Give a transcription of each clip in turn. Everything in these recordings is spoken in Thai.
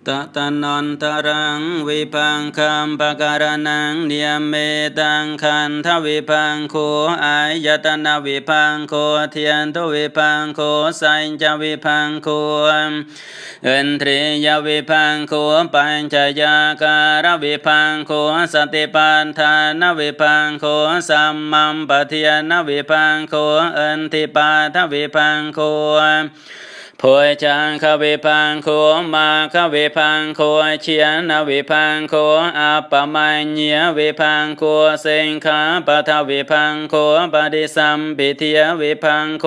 ตะตะนันตรังวิพังคัมปะการนังเนียมเมตังคันทวิพังโคอายตนะวิพังโคเทียนตุวิพังโคสัญจวิพังโคอินทรียวิพังโคปัญจยาการวิพังโคสติปัฏฐานวิพังโคสัมมัมปะเทียนวิพังโคอินทิปาทวิพังโคโพยจังขวิพังโคมาขวิพังโคเชียนวิพังโคอัปปมัญญวิพังโคเสงขาปะทวิพังโคปฏิสัมปิเทียวิพังโค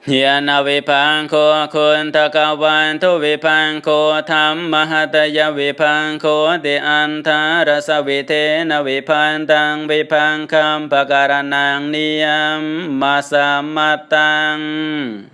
เฮียนวิพังโคคุณทกวันทุวิพังโคธรรมมหัตยวิพังโคติอันทารสวิเทนวิพันตังวิพังคัมปะการนังนิยมมาสมัตตัง